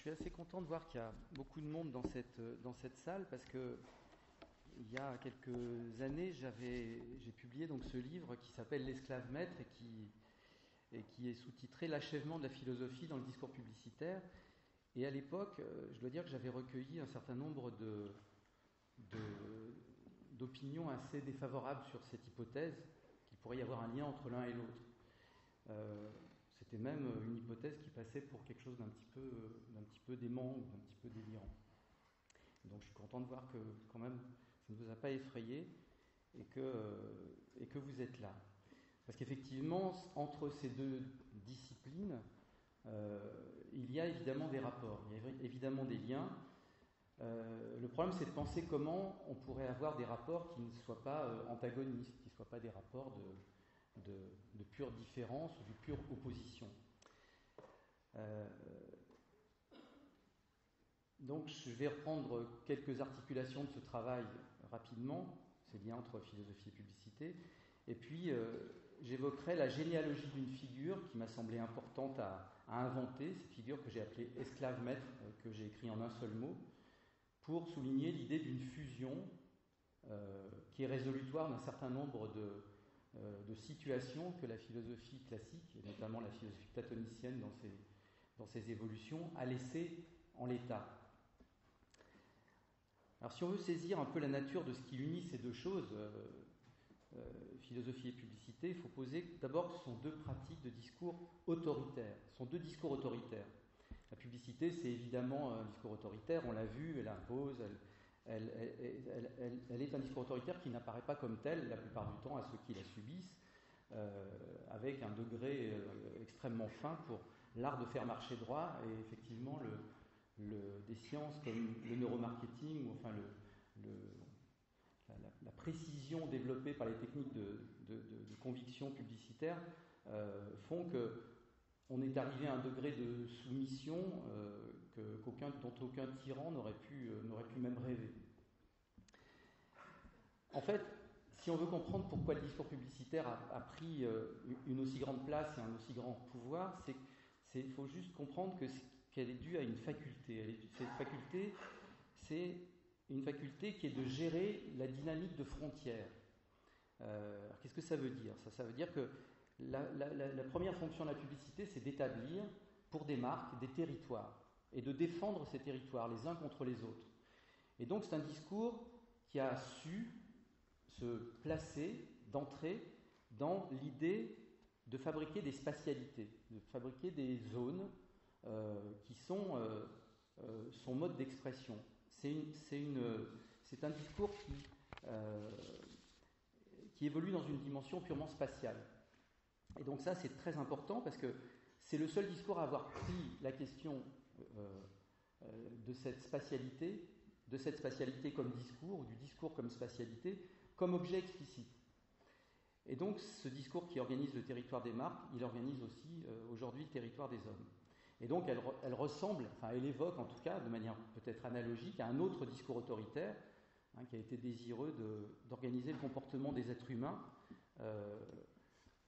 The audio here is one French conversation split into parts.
suis assez content de voir qu'il y a beaucoup de monde dans cette salle parce que il y a quelques années, j'ai publié donc ce livre qui s'appelle L'esclave maître et qui est sous-titré L'achèvement de la philosophie dans le discours publicitaire. Et à l'époque, je dois dire que j'avais recueilli un certain nombre d'opinions assez défavorables sur cette hypothèse, qu'il pourrait y avoir un lien entre l'un et l'autre. C'était même une hypothèse qui passait pour quelque chose d'un petit peu dément ou d'un petit peu délirant. Donc je suis content de voir que quand même ça ne vous a pas effrayé et que vous êtes là. Parce qu'effectivement, entre ces deux disciplines, il y a évidemment des rapports, il y a évidemment des liens. Le problème, c'est de penser comment on pourrait avoir des rapports qui ne soient pas antagonistes, qui ne soient pas des rapports de pure différence ou de pure opposition. Donc je vais reprendre quelques articulations de ce travail rapidement, ces liens entre philosophie et publicité, et puis j'évoquerai la généalogie d'une figure qui m'a semblé importante à inventer, cette figure que j'ai appelée esclave maître, que j'ai écrit en un seul mot, pour souligner l'idée d'une fusion qui est résolutoire d'un certain nombre de situations que la philosophie classique, et notamment la philosophie platonicienne dans ses évolutions, a laissées en l'état. Alors si on veut saisir un peu la nature de ce qui unit ces deux choses, philosophie et publicité, il faut poser d'abord que ce sont deux pratiques de discours autoritaires, ce sont deux discours autoritaires. La publicité, c'est évidemment un discours autoritaire, on l'a vu, elle impose, elle est un discours autoritaire qui n'apparaît pas comme tel la plupart du temps à ceux qui la subissent, avec un degré extrêmement fin pour l'art de faire marcher droit et effectivement des sciences comme le neuromarketing ou enfin la précision développée par les techniques de conviction publicitaire font qu'on est arrivé à un degré de soumission dont aucun tyran n'aurait pu même rêver. En fait, si on veut comprendre pourquoi le discours publicitaire a pris une aussi grande place et un aussi grand pouvoir, il faut juste comprendre qu'elle est due à une faculté. Cette faculté, c'est une faculté qui est de gérer la dynamique de frontières. Alors qu'est-ce que ça veut dire ? Ça veut dire que la première fonction de la publicité, c'est d'établir pour des marques des territoires et de défendre ces territoires les uns contre les autres. Et donc c'est un discours qui a su se placer d'entrée dans l'idée de fabriquer des spatialités, de fabriquer des zones qui sont son mode d'expression. C'est un discours qui évolue dans une dimension purement spatiale. Et donc ça, c'est très important parce que c'est le seul discours à avoir pris la question de cette spatialité comme discours, ou du discours comme spatialité, comme objet explicite. Et donc ce discours qui organise le territoire des marques, il organise aussi aujourd'hui le territoire des hommes. Et donc elle ressemble, enfin elle évoque en tout cas de manière peut-être analogique à un autre discours autoritaire qui a été désireux d'organiser le comportement des êtres humains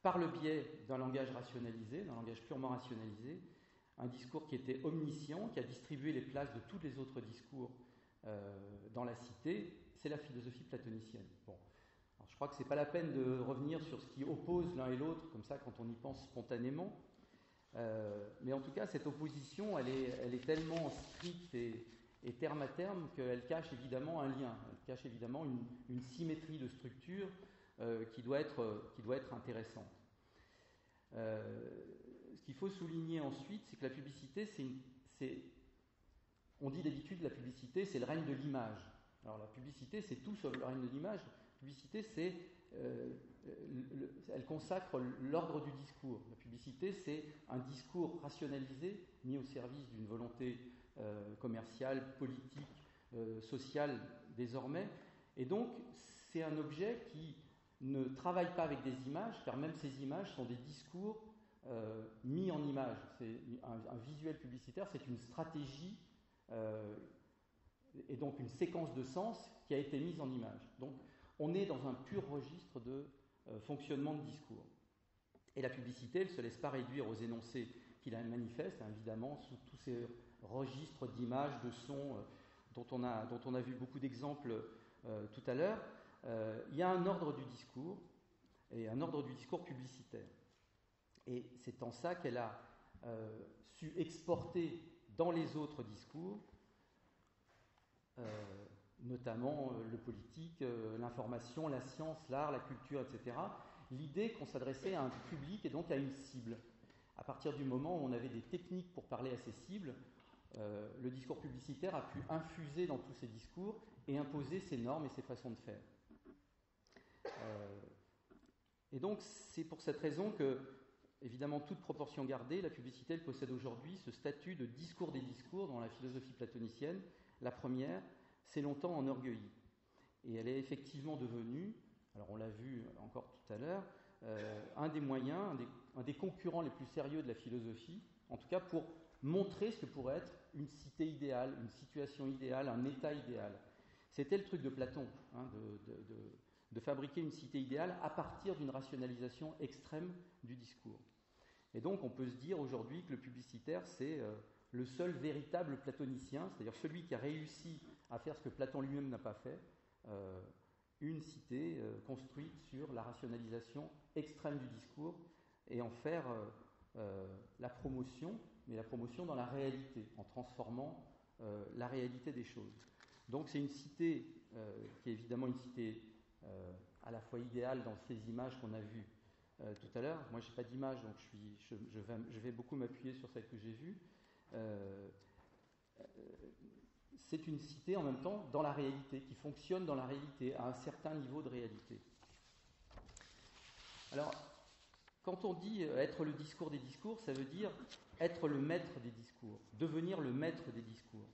par le biais d'un langage rationalisé, d'un langage purement rationalisé, un discours qui était omniscient, qui a distribué les places de tous les autres discours dans la cité, c'est la philosophie platonicienne. Bon. Alors, je crois que ce n'est pas la peine de revenir sur ce qui oppose l'un et l'autre, comme ça, quand on y pense spontanément. Mais en tout cas, cette opposition, elle est tellement stricte et terme à terme qu'elle cache évidemment un lien, elle cache évidemment une symétrie de structure qui doit être intéressante. Ce qu'il faut souligner ensuite, c'est que la publicité, on dit d'habitude la publicité, c'est le règne de l'image. Alors la publicité, c'est tout sauf le règne de l'image. La publicité, elle consacre l'ordre du discours. La publicité, c'est un discours rationalisé, mis au service d'une volonté commerciale, politique, sociale désormais. Et donc, c'est un objet qui ne travaille pas avec des images, car même ces images sont des discours mis en images. C'est un visuel publicitaire, c'est une stratégie et donc une séquence de sens qui a été mise en image. Donc on est dans un pur registre de fonctionnement de discours. Et la publicité, elle ne se laisse pas réduire aux énoncés qui la manifestent, évidemment, sous tous ces registres d'images, de sons, dont on a vu beaucoup d'exemples tout à l'heure. Il y a un ordre du discours, et un ordre du discours publicitaire. Et c'est en ça qu'elle a su exporter dans les autres discours, notamment le politique, l'information, la science, l'art, la culture, etc., l'idée qu'on s'adressait à un public et donc à une cible. À partir du moment où on avait des techniques pour parler à ces cibles, le discours publicitaire a pu infuser dans tous ces discours et imposer ses normes et ses façons de faire. Et donc c'est pour cette raison que, évidemment, toute proportion gardée, la publicité elle possède aujourd'hui ce statut de discours des discours dans la philosophie platonicienne. La première s'est longtemps enorgueillie. Et elle est effectivement devenue, alors on l'a vu encore tout à l'heure, un des moyens, un des concurrents les plus sérieux de la philosophie, en tout cas pour montrer ce que pourrait être une cité idéale, une situation idéale, un état idéal. C'était le truc de Platon, de fabriquer une cité idéale à partir d'une rationalisation extrême du discours. Et donc on peut se dire aujourd'hui que le publicitaire, c'est le seul véritable platonicien, c'est-à-dire celui qui a réussi à faire ce que Platon lui-même n'a pas fait, une cité construite sur la rationalisation extrême du discours et en faire la promotion, mais la promotion dans la réalité, en transformant la réalité des choses. Donc c'est une cité qui est évidemment une cité à la fois idéale dans ces images qu'on a vues tout à l'heure. Moi je n'ai pas d'image, donc je vais beaucoup m'appuyer sur celle que j'ai vue. C'est une cité en même temps dans la réalité, qui fonctionne dans la réalité, à un certain niveau de réalité. Alors, quand on dit être le discours des discours, ça veut dire être le maître des discours, devenir le maître des discours.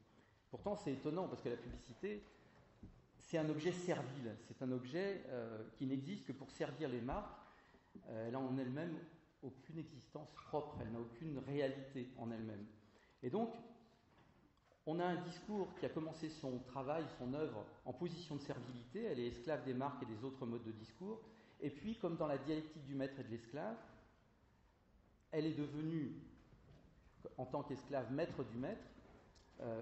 Pourtant, c'est étonnant, parce que la publicité, c'est un objet servile, c'est un objet qui n'existe que pour servir les marques. Elle a en elle-même aucune existence propre, elle n'a aucune réalité en elle-même. Et donc, on a un discours qui a commencé son travail, son œuvre, en position de servilité, elle est esclave des marques et des autres modes de discours, et puis, comme dans la dialectique du maître et de l'esclave, elle est devenue, en tant qu'esclave, maître du maître,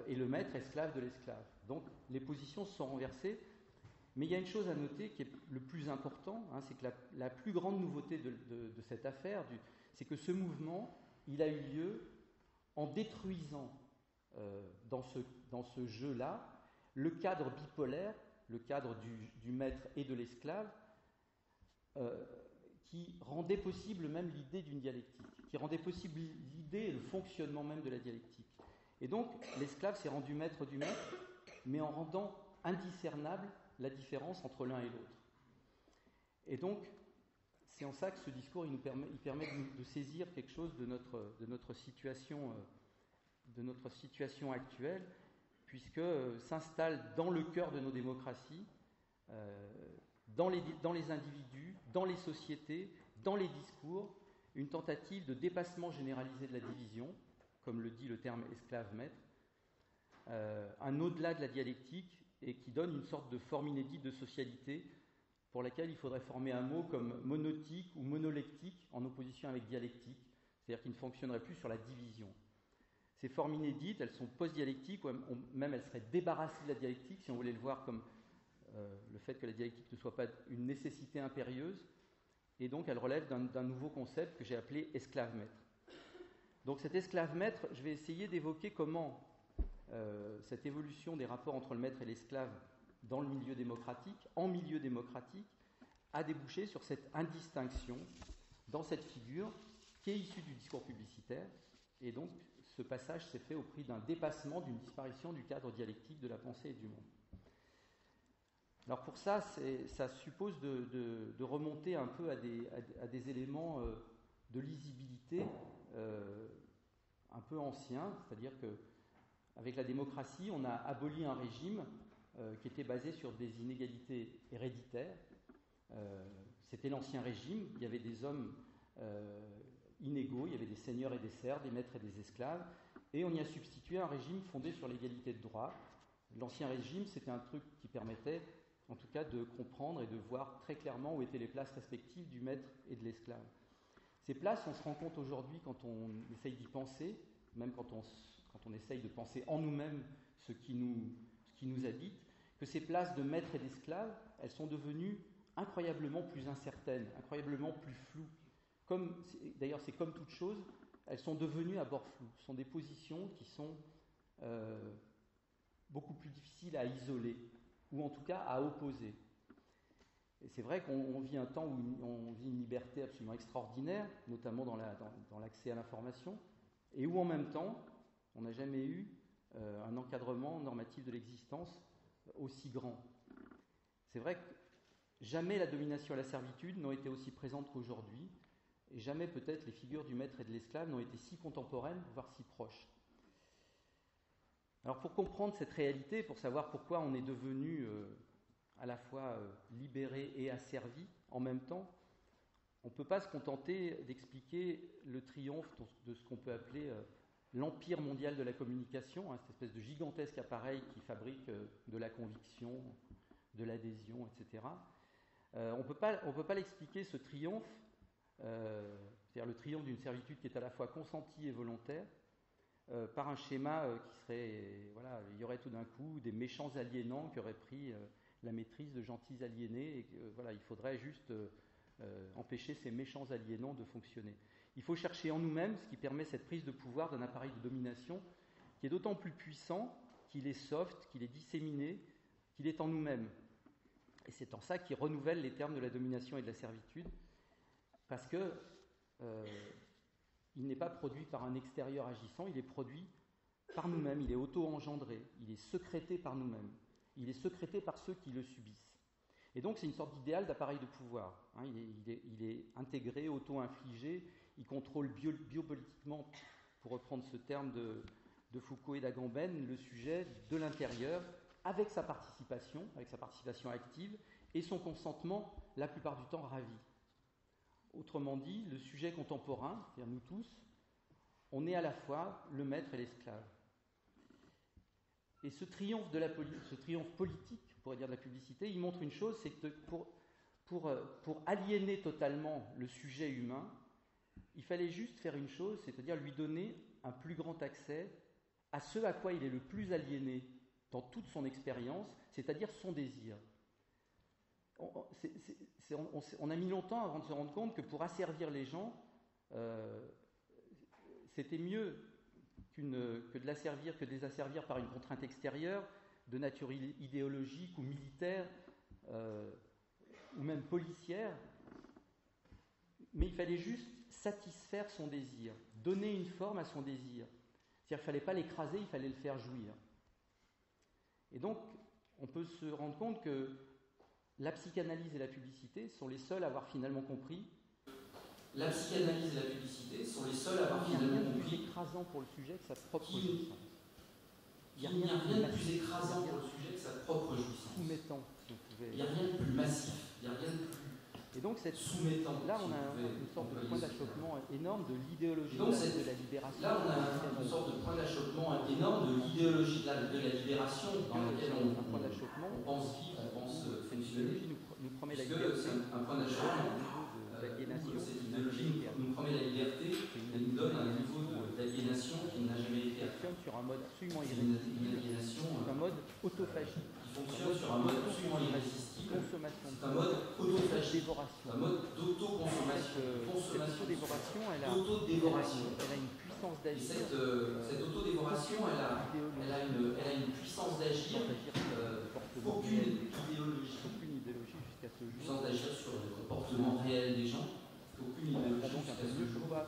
et le maître esclave de l'esclave. Donc, les positions se sont renversées, mais il y a une chose à noter qui est le plus important, c'est que la plus grande nouveauté de cette affaire, c'est que ce mouvement, il a eu lieu en détruisant dans ce jeu-là, le cadre bipolaire, le cadre du maître et de l'esclave, qui rendait possible même l'idée d'une dialectique, qui rendait possible l'idée et le fonctionnement même de la dialectique. Et donc, l'esclave s'est rendu maître du maître, mais en rendant indiscernable la différence entre l'un et l'autre. Et donc, c'est en ça que ce discours il permet de saisir quelque chose de notre situation actuelle, puisque s'installe dans le cœur de nos démocraties, dans les individus, dans les sociétés, dans les discours, une tentative de dépassement généralisé de la division, comme le dit le terme esclave-maître, un au-delà de la dialectique, et qui donne une sorte de forme inédite de socialité pour laquelle il faudrait former un mot comme monotique ou monolectique en opposition avec dialectique, c'est-à-dire qui ne fonctionnerait plus sur la division. Ces formes inédites, elles sont post-dialectiques, ou même elles seraient débarrassées de la dialectique, si on voulait le voir comme le fait que la dialectique ne soit pas une nécessité impérieuse, et donc elles relèvent d'un nouveau concept que j'ai appelé esclave-maître. Donc cet esclave-maître, je vais essayer d'évoquer comment cette évolution des rapports entre le maître et l'esclave dans le milieu démocratique, en milieu démocratique, a débouché sur cette indistinction dans cette figure qui est issue du discours publicitaire, et donc ce passage s'est fait au prix d'un dépassement, d'une disparition du cadre dialectique de la pensée et du monde. Alors pour ça, ça suppose de remonter un peu à des éléments de lisibilité un peu anciens, c'est-à-dire qu'avec la démocratie, on a aboli un régime qui était basé sur des inégalités héréditaires. C'était l'ancien régime, il y avait des hommes inégaux, il y avait des seigneurs et des serfs, des maîtres et des esclaves, et on y a substitué un régime fondé sur l'égalité de droit. L'ancien régime, c'était un truc qui permettait, en tout cas, de comprendre et de voir très clairement où étaient les places respectives du maître et de l'esclave. Ces places, on se rend compte aujourd'hui quand on essaye d'y penser, même quand quand on essaye de penser en nous-mêmes ce qui nous habite, que ces places de maître et d'esclave, elles sont devenues incroyablement plus incertaines, incroyablement plus floues. D'ailleurs, c'est comme toute chose, elles sont devenues à bord flou. Ce sont des positions qui sont beaucoup plus difficiles à isoler, ou en tout cas à opposer. Et c'est vrai qu'on vit un temps où on vit une liberté absolument extraordinaire, notamment dans l'accès à l'information, et où en même temps, on n'a jamais eu un encadrement normatif de l'existence aussi grand. C'est vrai que jamais la domination et la servitude n'ont été aussi présentes qu'aujourd'hui, et jamais peut-être les figures du maître et de l'esclave n'ont été si contemporaines, voire si proches. Alors pour comprendre cette réalité, pour savoir pourquoi on est devenu à la fois libéré et asservi en même temps, on ne peut pas se contenter d'expliquer le triomphe de ce qu'on peut appeler l'empire mondial de la communication, cette espèce de gigantesque appareil qui fabrique de la conviction, de l'adhésion, etc. On ne peut pas l'expliquer, ce triomphe, c'est-à-dire le triomphe d'une servitude qui est à la fois consentie et volontaire, par un schéma qui serait, il y aurait tout d'un coup des méchants aliénants qui auraient pris la maîtrise de gentils aliénés, et il faudrait juste empêcher ces méchants aliénants de fonctionner. Il faut chercher en nous-mêmes ce qui permet cette prise de pouvoir d'un appareil de domination qui est d'autant plus puissant qu'il est soft, qu'il est disséminé, qu'il est en nous-mêmes. Et c'est en ça qu'il renouvelle les termes de la domination et de la servitude, parce que il n'est pas produit par un extérieur agissant, il est produit par nous-mêmes, il est auto-engendré, il est sécrété par nous-mêmes, il est sécrété par ceux qui le subissent. Et donc c'est une sorte d'idéal d'appareil de pouvoir. Il est intégré, auto-infligé, il contrôle biopolitiquement, pour reprendre ce terme de Foucault et d'Agamben, le sujet de l'intérieur, avec sa participation active, et son consentement, la plupart du temps, ravi. Autrement dit, le sujet contemporain, c'est-à-dire nous tous, on est à la fois le maître et l'esclave. Et ce triomphe politique, on pourrait dire de la publicité, il montre une chose, c'est que pour aliéner totalement le sujet humain, il fallait juste faire une chose, c'est-à-dire lui donner un plus grand accès à ce à quoi il est le plus aliéné dans toute son expérience, c'est-à-dire son désir. On a mis longtemps avant de se rendre compte que pour asservir les gens, c'était mieux que de les asservir par une contrainte extérieure, de nature idéologique ou militaire, ou même policière, mais il fallait juste satisfaire son désir, donner une forme à son désir. C'est-à-dire qu'il ne fallait pas l'écraser, il fallait le faire jouir. Et donc, on peut se rendre compte que la psychanalyse et la publicité sont les seuls à avoir finalement compris. La psychanalyse et la publicité sont les seuls à avoir finalement compris. Il n'y a rien de plus écrasant pour le sujet que sa propre jouissance. Il n'y a rien de plus écrasant pour le sujet que sa propre jouissance. Soumettant. Il n'y a rien de plus massif. Il n'y a rien de plus. Et donc, soumettant. Là, on a une sorte de point d'achoppement énorme de l'idéologie de la libération. Là, on a une sorte de point d'achoppement énorme de l'idéologie de la libération dans laquelle on pense vivre, on pense fonctionner. Nous promet la liberté. C'est un point d'achoppement. Cette idéologie nous promet la liberté et nous donne un niveau d'aliénation qui n'a jamais été atteint. Sur un mode absolument irrésistible. Un mode autophagique. Qui fonctionne sur un mode absolument irrésistible. Consommation. C'est un mode autophagique. Dévoration. Un mode d'autoconsommation. Cette autodévoration, elle a une puissance d'agir. Cette autodévoration, elle a une puissance d'agir qu'aucune idéologie jusqu'à ce jour. Puissance d'agir sur le comportement réel des gens. Aucune idéologie donc un peu mieux pourquoi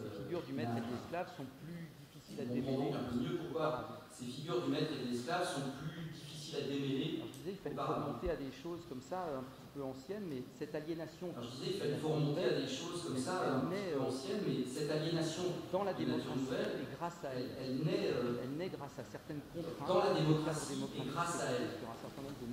ces figures du maître et de l'esclave sont plus difficiles à démêler. Un peu mieux pourquoi ces figures du maître et de l'esclave sont plus difficiles à démêler. Alors, je disais, il fallait remonter à des choses comme ça, un petit peu anciennes, mais cette aliénation. Alors, je disais, il fallait remonter à des choses comme ça, un petit peu anciennes, mais cette aliénation dans la démocratie nouvelle, et grâce à elle. Elle naît grâce à certaines contraintes. Dans la démocratie et grâce à elle.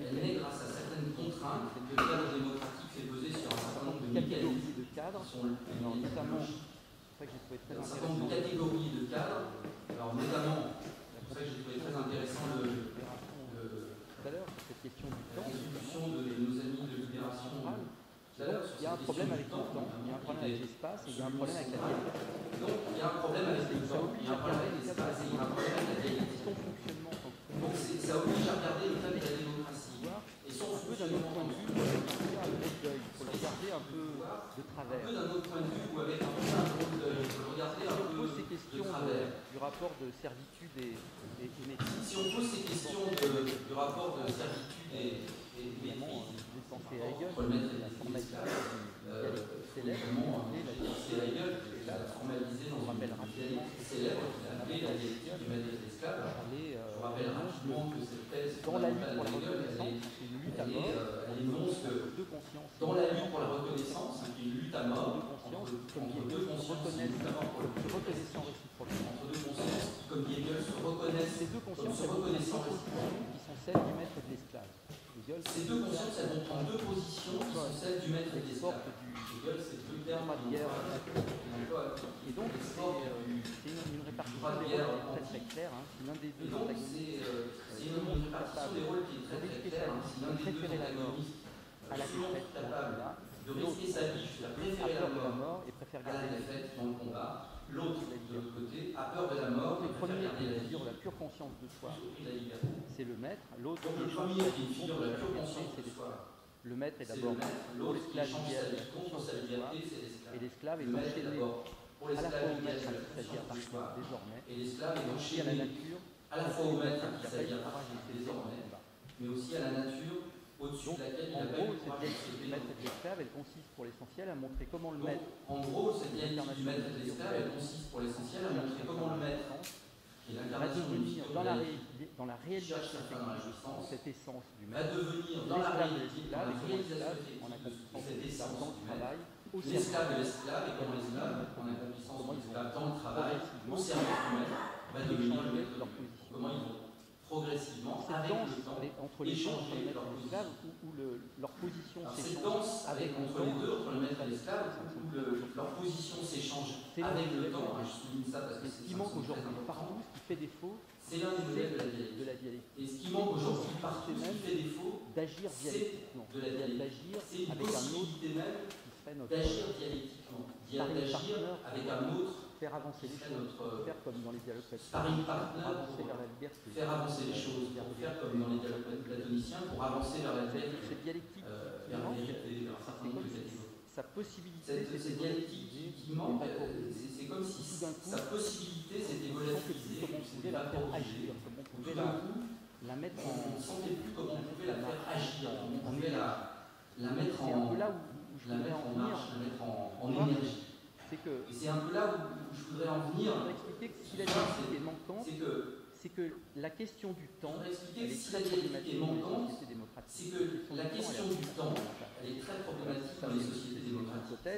Elle naît grâce à certaines contraintes que le cadre démocratique fait peser sur un certain nombre de catégories de cadres, notamment c'est ça que j'ai trouvé très un certain nombre de catégories de cadres, alors notamment, c'est ça que j'ai trouvé très intéressant tout à l'heure, cette question du temps, la discussion de nos amis de Libération tout à l'heure sur cette problème avec le temps, il y a un problème avec l'espace et il y a un problème avec la dialectique. Donc il y a un problème avec le temps, il y a un problème avec l'espace et il y a un problème avec la dialectique. Son fonctionnement, donc ça oblige à regarder le fait de la démocratie. Et son un peu d'un autre point de vue, il faut le regarder un peu de travers. Un peu d'un autre point de vue ou avec un peu d'un drôle d'œil, il faut le regarder un peu Si on pose ces questions du rapport de servitude et maîtrise. Si on pose ces questions du rapport de servitude et maîtrise, j'ai pensé à Hegel, la formalité célèbre, la formalisé dans une dialectique célèbre qui a appelé la dialectique du maître et de l'esclave. Je vous rappelle rapidement que cette thèse dans la lutte pour la reconnaissance, c'est une lutte à mort, elle énonce que dans la lutte pour la reconnaissance, qui est une lutte à mort entre deux consciences, entre deux consciences, comme Hegel se reconnaissent, ces deux consciences se reconnaissant réciproquement, qui sont celles du maître et de l'esclave. Ces deux consciences, elles vont prendre deux positions qui sont celles du maître et de l'esclave. Hegel, c'est deux termes de guerre. Et donc, c'est une répartition des rôles très très claire. Hein. Si l'un des deux antagonistes c'est une répartition des rôles qui est très très claire. Si l'un des deux antagonistes à la défaite capable de risquer sa vie jusqu'à préférer la mort et préfère à la garder défaite dans le combat, l'autre, de l'autre côté, a peur de la mort le et premier préfère garder la vie. figure la pure conscience de soi, c'est le maître. L'autre donc le premier qui figure la pure conscience de soi, le maître est d'abord pour l'esclave idéal de la conscience de soi, et l'esclave est enchaîné à la fois au maître à qui il s'agit appartenir désormais, et l'esclave est aussi à la enchaîné nature, à la fois au maître à qui il s'agit appartenir désormais, mais aussi à la nature au-dessus de laquelle il en a gros, pas cette dialectique du maître et de l'esclave, elle consiste pour l'essentiel à montrer comment le maître, en gros, cette dialectique du maître et de l'esclave, elle consiste pour l'essentiel à montrer comment le maître, qui est va l'incarnation devenir dans la réalisation cherche sa fin dans la effective jouissance, cette essence du va maître, devenir dans la l'esclave de réalité, dans l'esclave, la et comment réalisation l'esclave, en accomplissant cette essence dans le du travail, maître, au service l'esclave et l'esclave, et comment l'esclave, en accomplissant son esclave dans le travail, au service du maître, va devenir le maître leur du maître. position. Comment ils vont progressivement, Cette avec danse le temps, entre les deux, entre le échanger maître leur et position. l'esclave, où leur position Alors, cette s'échange danse avec le entre temps, les deux, entre le maître et l'esclave, où leur position s'échange avec le temps, je souligne ça parce que ce qui manque aujourd'hui partout, ce qui fait défaut, c'est l'un des modèles de la dialectique. Et ce qui manque aujourd'hui partout, ce qui fait défaut, d'agir dialectiquement, de la dialectique. d'agir C'est une avec un autre possibilité même qui serait notre d'agir dialectiquement, d'agir avec un autre, faire avancer les choses, faire comme dans les dialogues sparring partner, avancer vers la liberté, faire avancer les choses, pour faire comme dans les dialogues platoniciens, pour avancer vers la liberté, cette dialectique vers la vérité, vers un certain nombre de choses. sa possibilité, Cette dialectique qui manque, c'est comme si sa possibilité s'était volatilisée, comme on pouvait la faire agir, comme on pouvait la mettre en... On ne sentait plus comment on pouvait la faire agir, comment on pouvait la mettre C'est un peu là où je voudrais en venir. la mettre en énergie. Et c'est un peu là où je voudrais en venir. Je voudrais expliquer que si la dialectique est manquante, c'est que la question du temps, elle est très problématique dans les sociétés démocratiques. C'est que la question du temps, elle est très problématique dans les sociétés démocratiques. C'est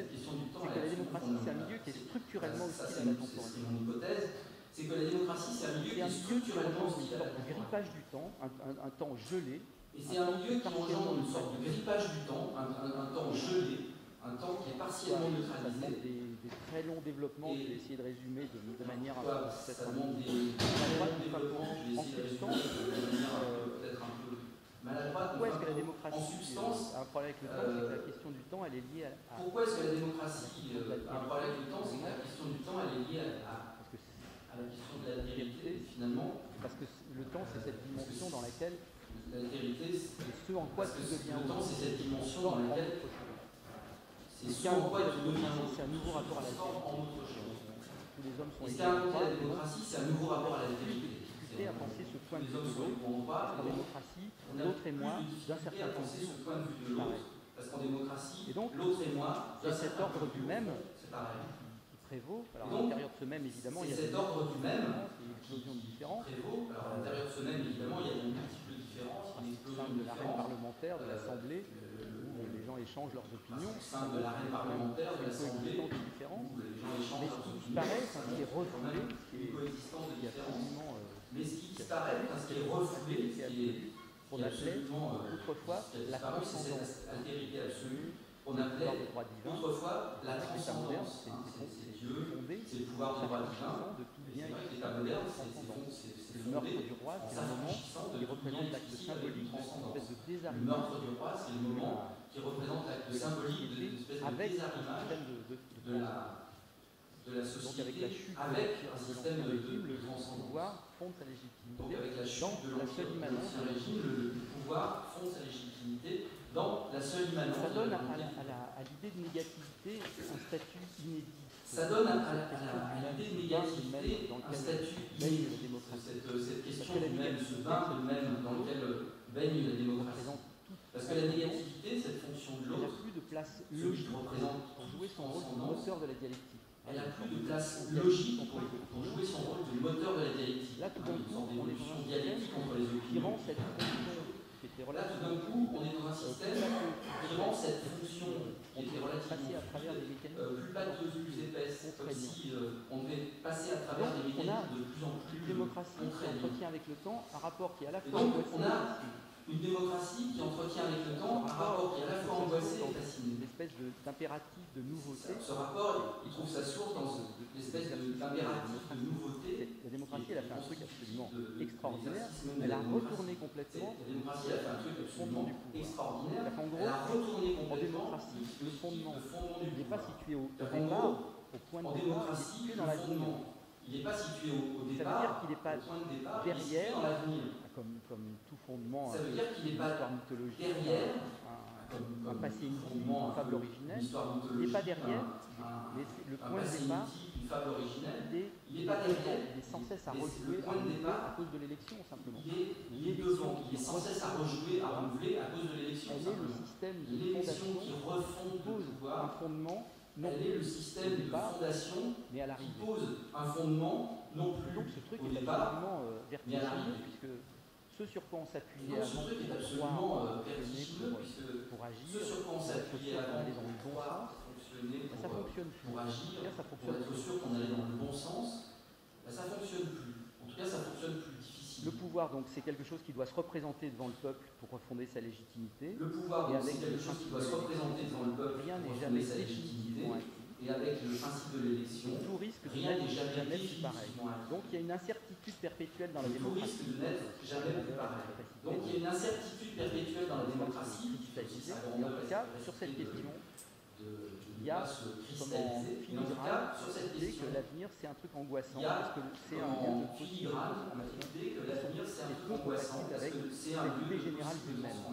que la démocratie, c'est un milieu qui est structurellement hostile à la temporalité. C'est mon hypothèse. C'est que la démocratie, c'est un milieu qui est structurellement hostile à la temporalité. Un grippage du temps, un temps gelé. Et c'est un milieu qui engendre une sorte de grippage du temps, un temps gelé, un temps qui est partiellement neutralisé. Des très longs développements, je vais essayer de résumer de manière ça demande des longs développements, je vais essayer de résumer de manière peut-être un peu maladroite. Pourquoi est-ce que la démocratie en substance, a un problème avec le temps? C'est que la question du temps, elle est liée à... Pourquoi est-ce que la démocratie a un problème avec le temps? C'est que la question du temps, elle est liée à la question de la vérité, finalement. Parce que le temps, c'est cette dimension dans laquelle... La vérité, c'est ce en quoi tout devient... Le temps, c'est cette dimension dans laquelle... C'est ce en quoi tout devient... C'est un nouveau rapport à la vérité. Tous les hommes sont égaux. La démocratie, c'est un nouveau rapport à la vérité. À penser ce point de vue de l'autre, parce qu'en démocratie, l'autre et moi, d'un certain point de vue, pareil. Parce qu'en démocratie, et donc, l'autre et moi, c'est cet ordre du même c'est pareil. Qui prévaut. Alors, à l'intérieur de ce même, évidemment, il y a cet ordre du même, une explosion de différences. Prévaut. Alors, à l'intérieur de ce même, évidemment, il y a une multitude de différences. Au sein de l'arène parlementaire, de l'Assemblée, où les gens échangent leurs opinions. Au sein de l'arène parlementaire, de l'Assemblée, de différences. où les gens échangent leurs opinions. Mais ce qui paraît, ce qui est refoulé, qui est absolument... Mais ce qui paraît, ce qui est refoulé, ce qui est qu'on appelait autrefois la transcendance, l'altérité absolue, on appelait autrefois la transcendance. C'est Dieu, c'est le pouvoir du droit divin. de tout bien L'état moderne, c'est le meurtre du roi, c'est le moment qui représente l'acte symbolique, une espèce de désarmement. Le meurtre du roi, c'est le moment qui représente l'acte symbolique de l'espèce de désarmement de la société, donc avec la chute avec un de système l'ancien régime, le transcendance. pouvoir fonde sa légitimité. Donc avec la chute dans de la seule immanence l'ancien régime, le pouvoir fonde sa légitimité dans la seule immanence. Ça donne à l'idée de négativité un statut inédit. Ça donne à l'idée de négativité un statut inédit. Cette question du même, ce vin même dans lequel baigne la démocratie. Parce que la négativité, cette fonction de l'autre, elle n'a plus de place logique pour jouer son rôle de moteur de la dialectique. Elle n'a plus de place logique pour jouer son rôle de moteur de la dialectique. Là, tout d'un coup, on est dans un système dialectique entre les qui rend cette fonction qui était Là, tout d'un coup, on est dans un système qui rend cette fonction qui était relativement à travers des mécanismes plus pâteuse, plus épaisse, comme si on devait passer à travers des mécanismes de plus en plus une démocratie qui entretient avec le temps un rapport qui est à la fois donc, on a une démocratie qui entretient avec le temps un rapport qui est à la fois angoissé et fasciné. Une espèce d'impératif de nouveauté. Ce rapport, il trouve sa source dans l'espèce d'impératif de nouveauté. La démocratie, elle a fait un truc absolument extraordinaire. Elle a retourné complètement la démocratie a fait un truc absolument extraordinaire. En gros, elle a retourné en démocratie, le fondement n'est pas situé au départ, au point de départ, il est situé dans l'avenir. Il n'est pas situé au départ. Ça veut dire qu'il n'est pas derrière, dans l'avenir. Comme tout fondement, ça veut dire qu'il n'est pas mythologique, derrière, un passé mythique, une fable originelle, il n'est pas derrière, mais le point de départ, une fable originelle, il n'est pas derrière, il est sans cesse à rejouer à cause de l'élection simplement. Il est devant, il est sans cesse à rejouer, à renouveler à cause de l'élection. Elle est le système de l'élection qui fondation refonde le pouvoir. Un fondement. Non, elle est le système de fondation mais à qui pose un fondement non plus donc ce truc au est départ, absolument vertigineux, puisque ce sur quoi on s'appuyait avant pour agir, ce sur quoi on s'appuyait avant aller dans le bon sens, ça fonctionne plus. Pour agir, pour être sûr qu'on allait dans le bon sens, ça fonctionne plus. En tout cas, ça fonctionne plus difficile. Le pouvoir, donc, c'est quelque chose qui doit se représenter devant le peuple pour refonder sa légitimité. Le pouvoir, donc, c'est quelque chose qui doit se représenter devant le peuple rien pour n'est jamais sa légitimité. Et avec le principe de l'élection, tout risque de rien n'est jamais jamais pareil. Donc il y a une incertitude perpétuelle dans la tout démocratie. risque de n'être jamais pareil. Donc il y a une incertitude perpétuelle dans la démocratie. Et en tout cas, sur cette question, il y a comme en filigrane l'idée que l'avenir c'est un truc angoissant parce que c'est un lien de possible transformation qui est peu compatible avec l'idée générale du même.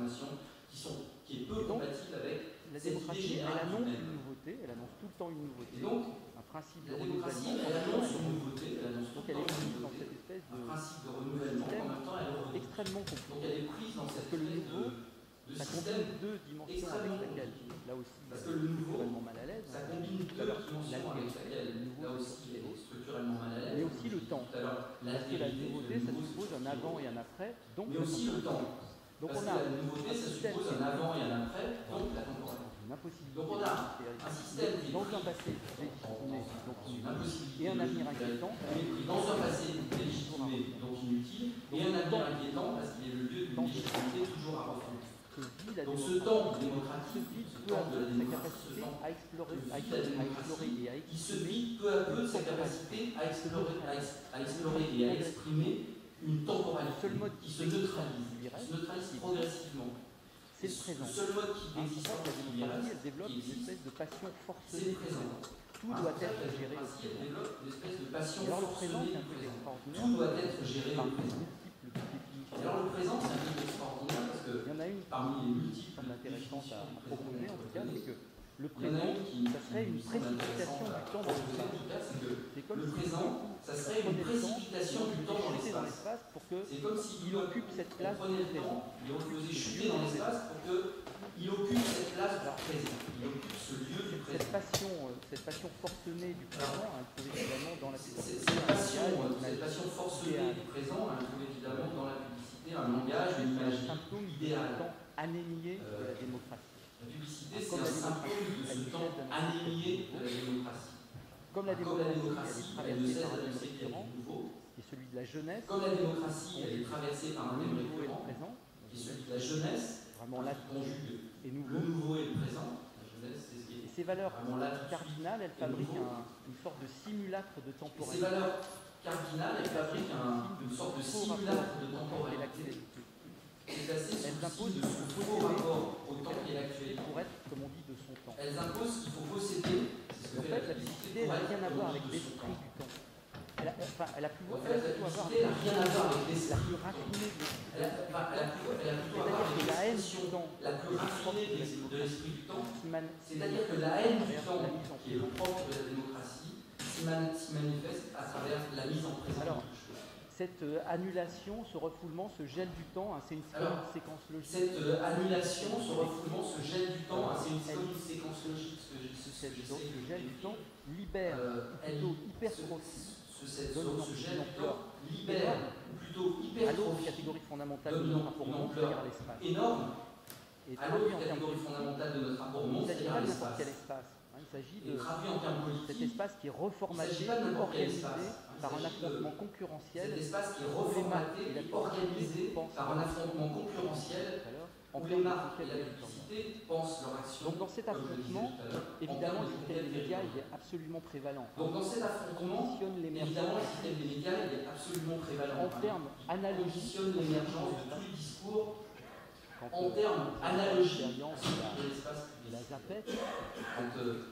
Qui est peu compatible avec la démocratie, elle annonce une nouveauté, elle annonce tout le temps une nouveauté, donc, un principe de la renouvellement. Elle annonce une nouveauté, donc elle est prise dans cette espèce de principe de renouvellement, en même temps elle extrêmement compliqué. Donc elle est prise dans cette que le nouveau, ça système combine deux dimensions avec laquelle, là aussi, parce que le nouveau, structurellement mal à l'aise. Ça combine deux dimensions avec laquelle, là aussi, il est structurellement mal à l'aise. Mais aussi le temps. Parce que la nouveauté, ça suppose un avant et un après, donc mais aussi le temps. Donc parce on a que la nouveauté, ça suppose un avant et un après, donc la temporalité. Une impossibilité. Donc on a un système qui est dans un passé légitimé, donc inutile, et un avenir inquiétant. Dans un passé légitimé, donc inutile, et un avenir inquiétant parce qu'il est le lieu d'une légitimité toujours à refondre. Donc ce temps démocratique, ce temps de la démocratie, à explorer et à qui se vide peu à peu de sa capacité à explorer et à exprimer une temporalité qui se neutralise progressivement. C'est le présent. Le seul mode qui existe la démocratie, elle développe une espèce de passion forcenée. Tout doit être géré au présent. Alors le présent, c'est un truc extraordinaire. Tout doit être géré au présent. Alors le présent, c'est un truc extraordinaire parce que il y en a une parmi les multiples intéressantes à proposer en tout cas, c'est que le présent, ça serait une précipitation du temps dans l'espace. C'est comme le présent, ça serait une précipitation du temps dans l'espace pour qu'il occupe cette place du présent. Et on le faisait chuter dans l'espace pour qu'il occupe cette place du présent. Il occupe ce lieu du présent. Cette passion forcenée du présent, elle trouve évidemment dans la publicité. Cette passion forcenée du présent, elle trouve évidemment dans la publicité un langage, une imagerie idéale. Anémié de la démocratie. La publicité, c'est un symptôme de ce temps anémié de la démocratie. Comme la démocratie, elle est traversée par un thème récurrent, qui est celui de la jeunesse. Comme la démocratie, elle est traversée par un thème récurrent, qui est celui de la jeunesse, vraiment là, conjugue et le nouveau et le présent. La jeunesse, c'est ce qui est ces valeurs cardinales, elles fabriquent une sorte de simulacre de temporalité. Ces valeurs cardinale, elle fabrique une sorte de simulacre de temporalité. C'est placé sous le signe de ce faux rapport au temps et l'actualité. Pour être, comme on dit, de son temps. Elles imposent qu'il faut posséder. En fait, la publicité n'a rien à voir avec l'esprit du temps. Elle a plutôt à voir avec la plus raffinée de la haine du temps, la plus raffinée de l'esprit du temps, c'est-à-dire que la haine du temps, qui est le propre de la démocratie, s'y manifeste à travers la mise en présence. Alors, cette annulation, ce refoulement, ce gel du temps, hein, c'est une séquence logique. Cette annulation, ce refoulement, ce gel du temps, c'est une séquence logique. Ce gel du temps libère, plutôt hypertrophie, ce gel du temps libère, ou plutôt hypertrophie, à l'autre catégorie fondamentale de notre rapport au monde, c'est-à-dire à l'espace. Énorme, et à l'autre catégorie fondamentale de notre rapport au monde, c'est-à-dire à l'espace. Quel espace, hein, il s'agit de cet espace qui est reformaté, organisé par un affrontement concurrentiel. Cet espace qui est reformaté et organisé par un affrontement concurrentiel où les marques et la publicité pensent leur action. Donc dans cet affrontement, évidemment, le système des médias il est absolument prévalent. Donc dans cet affrontement, évidemment, le système des médias il est absolument prévalent. En termes analogiques, conditionne l'émergence de tous les discours en termes analogiques de l'espace public. La ZAPET, quand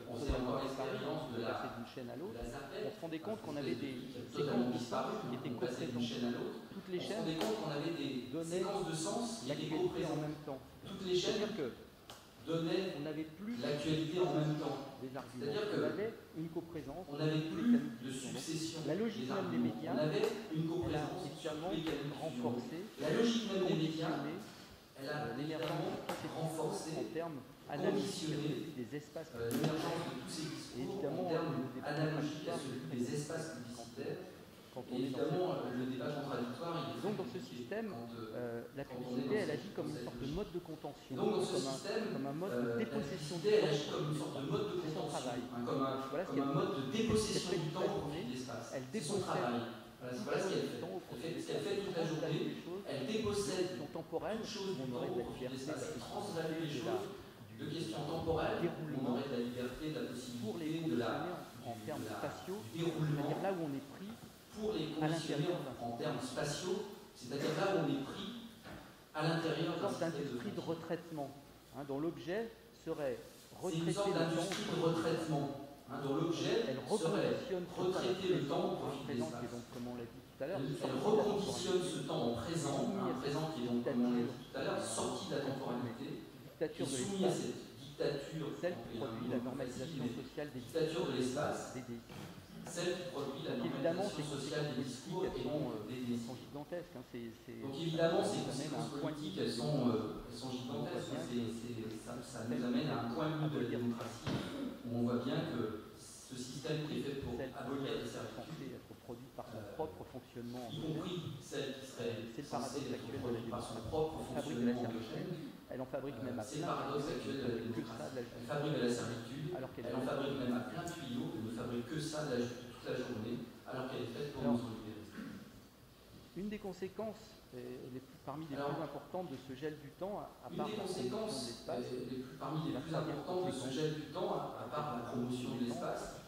on faisait encore l'expérience de la d'une chaîne à l'autre, ZAPET, on se rendait compte qu'on avait des totalement disparu, qui étaient d'une chaîne à l'autre. Toutes les chaînes on se rendait compte qu'on avait des séquences de sens qui étaient en même temps. Toutes les chaînes donnaient l'actualité en même temps. C'est-à-dire qu'on avait une coprésence, on n'avait plus de succession. La logique même des médias, on avait une coprésence renforcée. La logique même des médias, elle a l'émergence renforcé en termes analogiques des espaces l'émergence de tous ces discours en termes analogiques à celui des espaces publicitaires. Quand on évidemment, le débat contradictoire, il est donc dans ce système, la publicité, elle agit comme une sorte de mode de contention, comme un mode de dépossession du temps. Elle agit comme une sorte de mode de contention, comme un mode de dépossession du temps au profit de l'espace. C'est son travail. Voilà ce qu'elle fait. Elle fait toute la journée. Elle dépossède toute chose du temps au profit de l'espace. Elle transvalue les choses de questions temporelles, on aurait de la liberté, de la possibilité de la en termes spatiaux, déroulement, c'est-à-dire là où on est pris pour les conditionner en termes spatiaux, c'est-à-dire là où on est pris à l'intérieur d'un industrie de retraitement, hein, dont l'objet serait retraiter le temps. D'industrie de retraitement, hein, dont l'objet serait retraiter le temps au profit de l'espace. Comme on l'a dit tout à l'heure, elle reconditionne ce temps en présent, un présent qui est donc, comme on l'a dit tout à l'heure, sorti de la temporalité, qui est soumis à cette dictature, celle qui produit la normalisation sociale des dictature de l'espace, celle qui produit la normalisation sociale des discours et donc des sont gigantesques. Donc évidemment, ces conséquences politiques, elles sont gigantesques. Ça nous amène à un point de vue de la démocratie où on voit bien que ce système qui est fait pour abolir les servitudes, être produit par son propre fonctionnement, y compris celle qui serait censée être produite par son propre fonctionnement endogène, elle en fabrique même à c'est le paradoxe actuel de la démocratie. Elle fabrique de la servitude, elle en fabrique même à plein de tuyaux, elle ne fabrique que ça toute la journée, alors qu'elle est faite pour nous en libérer. Une des conséquences parmi les plus importantes de ce gel du temps, à part la promotion de l'espace, parmi les plus importantes de ce gel du temps, à part la promotion de l'espace,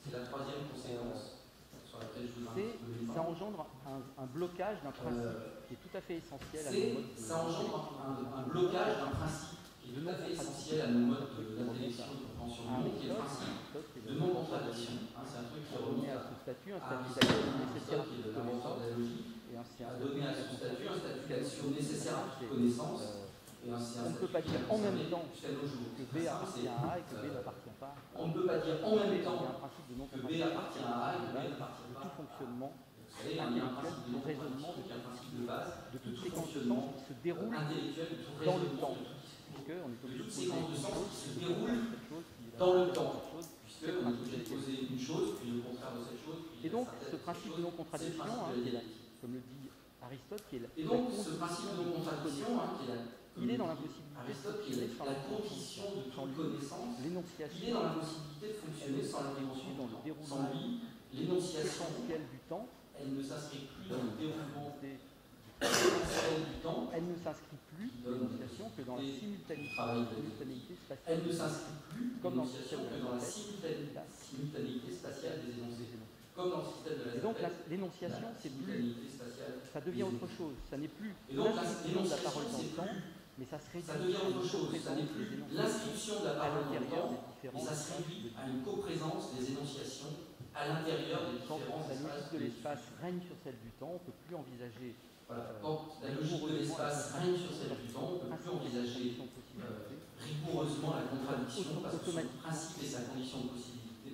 c'est la troisième conséquence sur laquelle je vous invite. Ça engendre un blocage d'un principe qui est tout à fait essentiel à nos modes. Ça engendre un blocage d'un principe qui est tout à fait essentiel à nos modes d'intellection et de compréhension du monde, qui est le principe de non-contradiction. C'est un truc qui remonte à ce statut, un statut Aristote, nécessaire qui est de l'inventeur de la logique, a donné à ce statut un statut d'action nécessaire à toute connaissance. On ne peut pas dire en même temps que B appartient à A et que B n'appartient pas. On ne peut pas dire en même temps que B appartient à A et que B n'appartient pas. Tout fonctionnement il y a un principe de raisonnement, il y a un principe de base, de toutes ces séquences de sens qui se déroulent dans le temps. Puisqu'on est obligé de poser une chose qui se déroule dans le temps. Puisqu'on est obligé de poser une chose, puis le contraire de cette chose. Et donc, ce principe de non-contradiction, comme le dit Aristote, qui est la condition de non-contradiction, il est dans l'impossibilité Aristote, qui est la condition de toute connaissance, l'énonciation, il est dans l'impossibilité de fonctionner sans la dimension du temps. Sans lui, l'énonciation du temps, elle ne s'inscrit plus dans le déroulement essentiel du temps. Elle ne s'inscrit plus, l'énonciation, que dans la simultanéité spatiale. Elle ne s'inscrit plus, comme dans le système que dans la simultanéité spatiale des énoncés. comme dans le système de la Et donc l'énonciation, c'est plus, ça devient autre chose. Ça n'est plus l'inscription de la parole dans le temps, mais ça se réduit à une l'inscription de la parole dans le temps, et ça se réduit à une coprésence des énonciations à l'intérieur des différents espaces. La logique de l'espace règne sur celle du temps, on ne peut plus envisager. Quand la logique de l'espace règne sur celle du temps, on ne peut plus envisager rigoureusement la contradiction, parce que son principe et sa condition de possibilité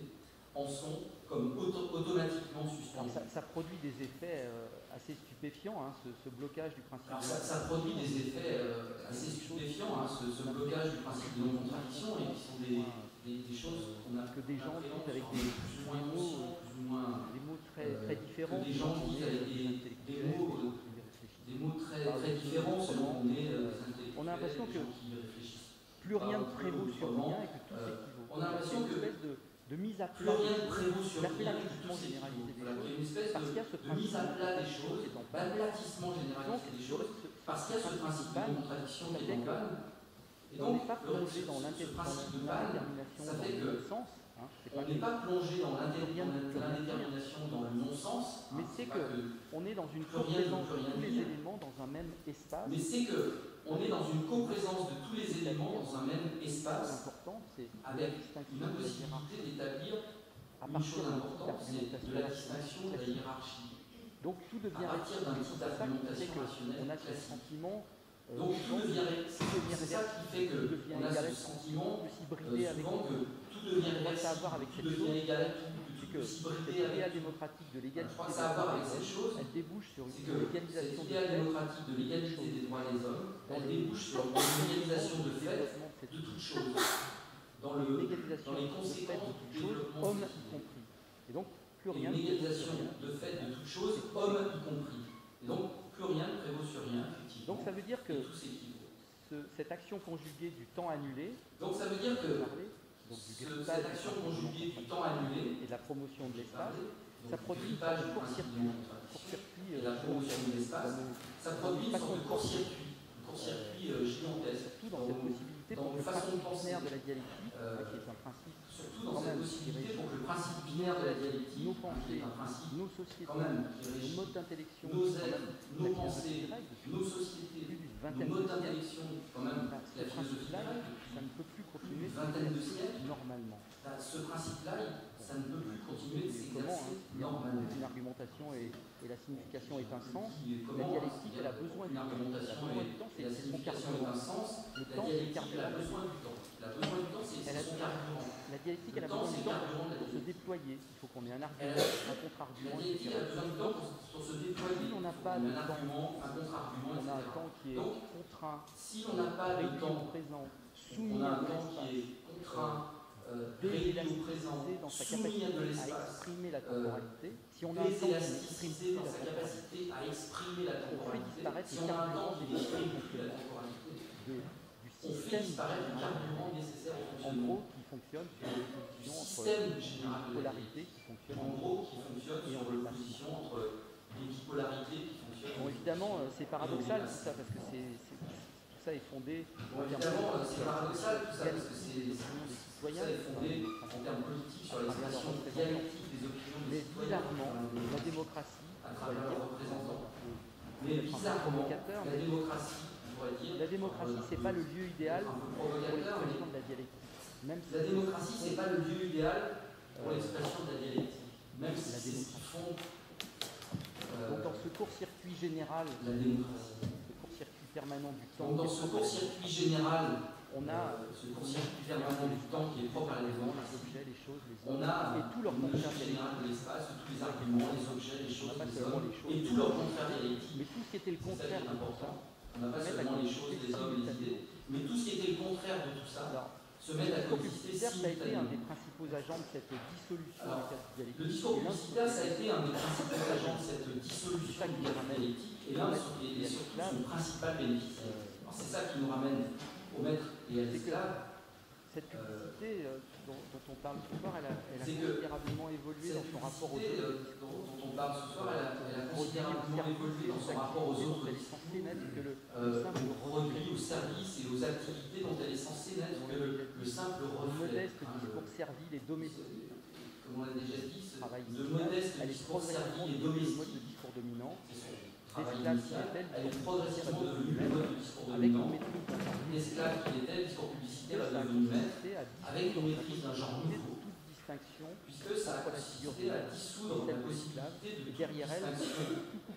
en sont comme automatiquement suspendus. Ça produit des effets assez stupéfiants, hein, ce blocage du principe. Alors ça produit des effets assez stupéfiants, hein, ce blocage du principe de non-contradiction, et qui sont des choses qu'on a que des gens disent avec des mots très différents. Que des gens disent avec des mots très différents selon qu'on est intellectuels. On a l'impression que plus rien ne prévaut sur rien et que tout s'équivaut. On a l'impression que de mise à plat, d'aplatissement généralisé des choses, parce qu'il y a ce principe d'aplatissement généralisé des choses, parce qu'il y a ce principe de contradiction qui est en panne. Et on donc, n'est pas plongé dans principe de panne, ça fait que on n'est pas plongé dans l'indétermination, dans le non-sens, mais c'est qu'on est dans une coprésence de tous les éléments dans un même espace. Mais c'est qu'on est dans une coprésence de tous les éléments dans un même espace, avec une impossibilité d'établir une chose importante, c'est de la distinction de la hiérarchie. Donc tout devient à partir d'un type d'argumentation rationnelle. On a ce sentiment. Donc c'est ça qui fait qu'on a ce sentiment souvent que tout devient égal à tout, que cette idéal démocratique de l'égalité des droits des hommes, elle débouche sur une égalisation démocratique de l'égalité des droits des hommes, elle débouche sur une égalisation de fait de toutes choses, dans les conséquences du développement homme y compris. Et donc plus rien. Une égalisation de fait de toutes choses, homme y compris. Et donc plus rien ne prévaut sur rien, effectivement. Donc ça veut dire que cette action conjuguée du temps annulé. Donc ça veut dire que cette action conjuguée du temps annulé et de la promotion de l'espace, ça produit un court-circuit et la promotion de l'espace, ça produit une sorte de court-circuit gigantesque. Surtout dans cette possibilité pour le principe binaire de la dialectique, qui est un principe surtout dans cette possibilité pour que le principe binaire de la dialectique, nos pensées, un principe nos sociétés, nos modes d'intellection, nos êtres, nos pensées, nos sociétés, nos modes d'intellection, quand même, la philosophie grecque, ça ne peut plus continuer une vingtaine de siècles, normalement. Ce principe-là, ça ne peut plus continuer de s'exercer normalement. Une argumentation et la signification est un sens. La dialectique, elle a besoin du temps. Et la signification est un sens. Le la temps, dialectique, elle a besoin du temps. Elle a besoin du temps, c'est son carburant. La dialectique, elle a besoin du temps pour se déployer. Il faut qu'on ait un argument, un contre-argument. La dialectique, elle a besoin du temps pour se déployer. Si on n'a pas de temps, un contre-argument, on a un temps qui est contraint, si on n'a pas de temps présent, on a un temps qui est contraint, réduit au présent, soumis à de l'espace, exprimer la temporalité. Si on a un temps qui exprime dans sa capacité à exprimer la temporalité, si on a un temps qui n'exprime plus la temporalité, on fait disparaître le carburant nécessaire au fonctionnement. En gros, qui fonctionne sur l'opposition entre polarité qui fonctionne en gros, qui fonctionne sur l'opposition entre les bipolarités qui fonctionnent. Bon, évidemment, c'est paradoxal tout ça, parce que tout ça est fondé. Bon, évidemment, c'est paradoxal tout ça, parce que tout ça est fondé en termes politiques sur l'expression dialectique des opinions des citoyens. Mais bizarrement, la démocratie, à travers leurs représentants. Mais bizarrement, la démocratie, la démocratie, c'est pas le lieu idéal pour l'expression de la dialectique. Même si la démocratie, c'est pas le lieu idéal pour l'expression de la dialectique. Même si c'est ce qu'ils font. Donc dans ce court-circuit général, la démocratie. Ce court-circuit permanent du temps. Donc dans ce court-circuit général, on a ce court-circuit permanent du temps qui est propre à la démocratie. Les objets, les choses, les on a et tous leurs contraires général de l'espace, tous les arguments, les objets, les choses, les hommes, et tous leurs contraires dialectiques. Mais tout ce qui était le contraire est important. On n'a pas seulement les choses, les hommes, les idées, mais tout ce qui était le contraire de tout ça se met à coexister simultanément. Ça a été un simultanément. des principaux agents de cette dissolution Alors, dialectique. le discours publicitaire, ça a été un des principaux agents de cette dissolution dialectique, et l'un et surtout son principal bénéficiaire. C'est ça qui nous ramène au maître et à l'esclave. Cette publicité dont on parle ce soir, elle a considérablement évolué dans son rapport aux autres. Dont on parle ce soir, elle a considérablement évolué dans son rapport aux autres. Produit au service et aux activités dont elle est censée n'être que le simple reflet. Modeste discours servi, les domestiques. comme on l'a déjà dit, travail de modeste discours servile et domestique, mode de discours dominant, travail initial, elle est progressivement devenue le mode de discours dominant. L'esclave qui était, le discours publicitaire est devenu maître, avec une maîtrise d'un genre nouveau, puisque ça a consisté à dissoudre la possibilité de toute distinction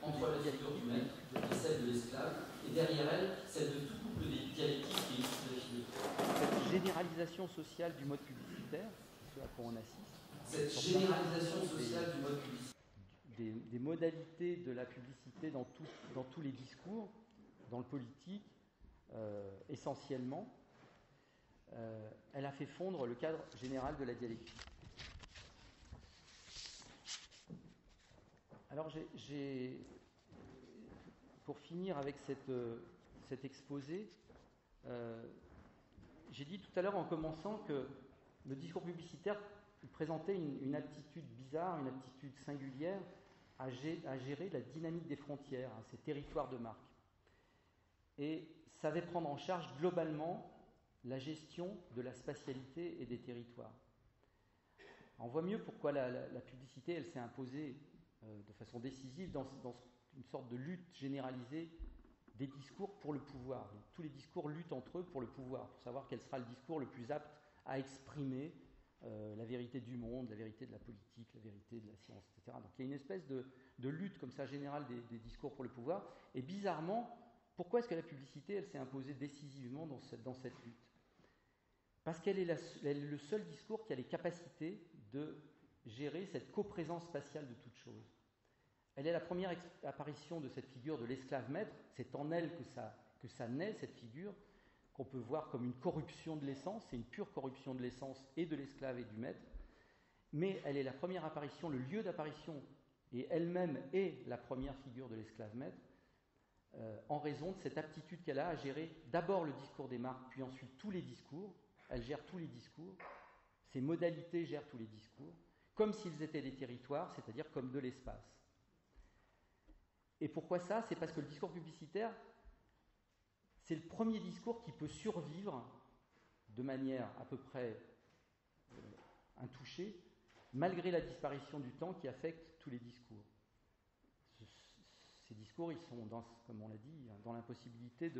entre la figure du maître et celle de l'esclave, et derrière elle, celle de tout couple dialectique qui est issue de la philosophie. Cette généralisation sociale du mode publicitaire, ce à quoi on assiste, cette généralisation sociale du mode publicitaire, des modalités de la publicité dans tous les discours, dans le politique, essentiellement, elle a fait fondre le cadre général de la dialectique. Alors, pour finir avec cet exposé, j'ai dit tout à l'heure en commençant que le discours publicitaire présentait une aptitude bizarre, une aptitude singulière à gérer la dynamique des frontières, ces territoires de marque. Et savait prendre en charge globalement la gestion de la spatialité et des territoires. On voit mieux pourquoi la publicité, elle s'est imposée de façon décisive dans une sorte de lutte généralisée des discours pour le pouvoir. Donc, tous les discours luttent entre eux pour le pouvoir, pour savoir quel sera le discours le plus apte à exprimer la vérité du monde, la vérité de la politique, la vérité de la science, etc. Donc il y a une espèce de lutte comme ça générale des discours pour le pouvoir. Et bizarrement, pourquoi est-ce que la publicité, elle s'est imposée décisivement dans cette lutte ? Parce qu'elle est le seul discours qui a les capacités de gérer cette coprésence spatiale de toute chose. Elle est la première apparition de cette figure de l'esclave maître. C'est en elle que ça naît, cette figure, qu'on peut voir comme une corruption de l'essence. C'est une pure corruption de l'essence et de l'esclave et du maître. Mais elle est la première apparition, le lieu d'apparition, et elle-même est la première figure de l'esclave maître, en raison de cette aptitude qu'elle a à gérer d'abord le discours des marques, puis ensuite tous les discours. Elle gère tous les discours. Ses modalités gèrent tous les discours, comme s'ils étaient des territoires, c'est-à-dire comme de l'espace. Et pourquoi ça ? C'est parce que le discours publicitaire, c'est le premier discours qui peut survivre de manière à peu près intouchée, malgré la disparition du temps qui affecte tous les discours. Ces discours, ils sont, comme on l'a dit, dans l'impossibilité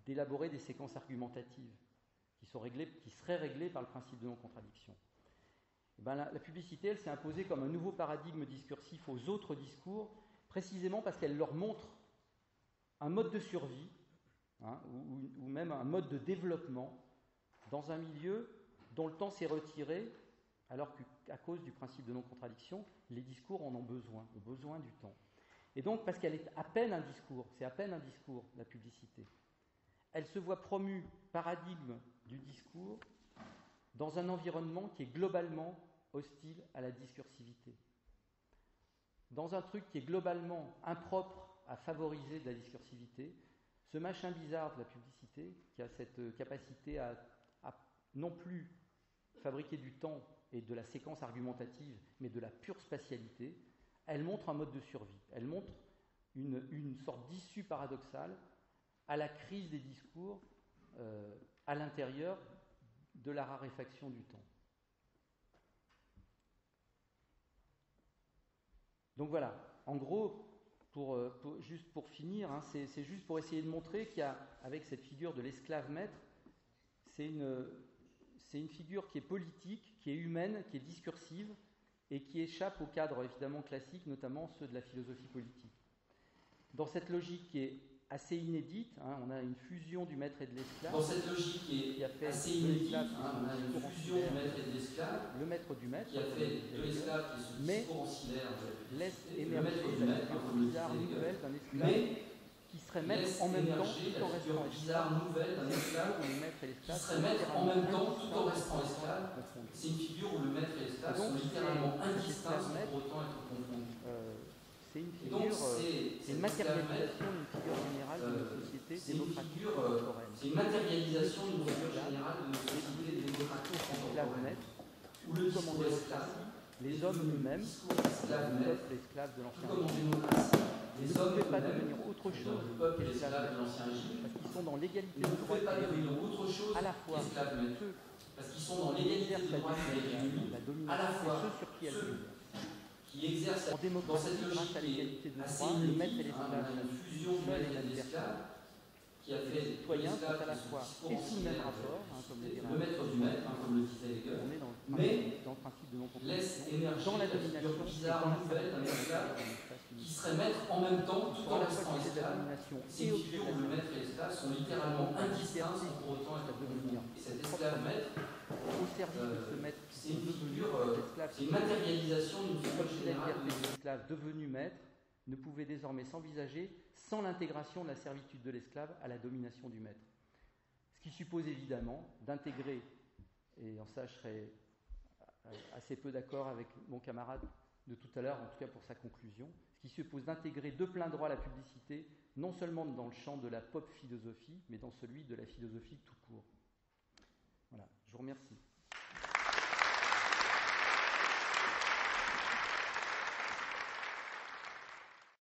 d'élaborer des séquences argumentatives qui seraient réglées par le principe de non-contradiction. Et bien, la publicité, elle s'est imposée comme un nouveau paradigme discursif aux autres discours, précisément parce qu'elle leur montre un mode de survie, ou même un mode de développement dans un milieu dont le temps s'est retiré, alors qu'à cause du principe de non-contradiction, les discours en ont besoin du temps. Et donc, parce qu'elle est à peine un discours, c'est à peine un discours, la publicité, elle se voit promue paradigme du discours dans un environnement qui est globalement hostile à la discursivité. Dans un truc qui est globalement impropre à favoriser de la discursivité, ce machin bizarre de la publicité, qui a cette capacité à non plus fabriquer du temps et de la séquence argumentative, mais de la pure spatialité, elle montre un mode de survie. Elle montre une sorte d'issue paradoxale à la crise des discours à l'intérieur de la raréfaction du temps. Donc voilà, en gros, juste pour finir, c'est juste pour essayer de montrer qu'il y a, avec cette figure de l'esclave maître, c'est une figure qui est politique, qui est humaine, qui est discursive, et qui échappe au cadre évidemment classique, notamment ceux de la philosophie politique. Dans cette logique qui est assez inédite, on a une fusion du maître et de l'esclave. Dans cette logique qui est assez inédite, on a une fusion du maître et de l'esclave. Le maître du maître. Qui a fait de l'esclave qui est ce discours ancillaire. Laisse émerger la figure bizarre nouvelle d'un esclave qui serait maître en même temps tout en restant bizarre nouvelle d'un esclave qui serait maître en même temps tout en restant esclave. C'est une figure où le maître et l'esclave sont littéralement indistincts sans pour autant être confondus. C'est une figure, c'est une matérialisation d'une figure générale de nos sociétés démocratiques contemporaines. C'est une matérialisation d'une figure générale de nos sociétés démocratiques contemporaines. Où le discours esclave, les hommes eux-mêmes, l'esclave de l'ancien régime, les hommes ne pouvaient pas devenir autre chose que l'esclave de l'ancien régime, parce qu'ils sont dans l'égalité de ne droit pouvaient pas devenir autre chose à la fois ceux parce qu'ils sont dans l'égalité de droits avec l'ennemi, à la fois ceux qui exercent en dans cette grâce à logique l'égalité de assez droit, le maître et inédite, l'esclave, une fusion du maître et de l'esclave, qui a fait les citoyens sont à la fois et sous le même rapport, comme le dirait le maître du maître, comme le disait Hegel, on est dans le principe de laisse non-contradiction, émerger dans la la domination figure bizarre, nouvelle d'un esclave qui serait maître en même temps, tout en à la fois restant sujet de la esclave. domination Ces et objet figures de de la maître et esclave sont littéralement indistinctes sans pour autant être confondues. Et cet esclave-maître, au service de ce maître c'est une figure, l'esclave, c'est une matérialisation d'une figure comme si la générale liberté de l'esclave devenu maître ne pouvait désormais s'envisager sans l'intégration de la servitude de l'esclave à la domination du maître. Ce qui suppose évidemment d'intégrer, et en ça je serais assez peu d'accord avec mon camarade de tout à l'heure, en tout cas pour sa conclusion, ce qui suppose d'intégrer de plein droit la publicité, non seulement dans le champ de la pop philosophie, mais dans celui de la philosophie tout court. Voilà, je vous remercie.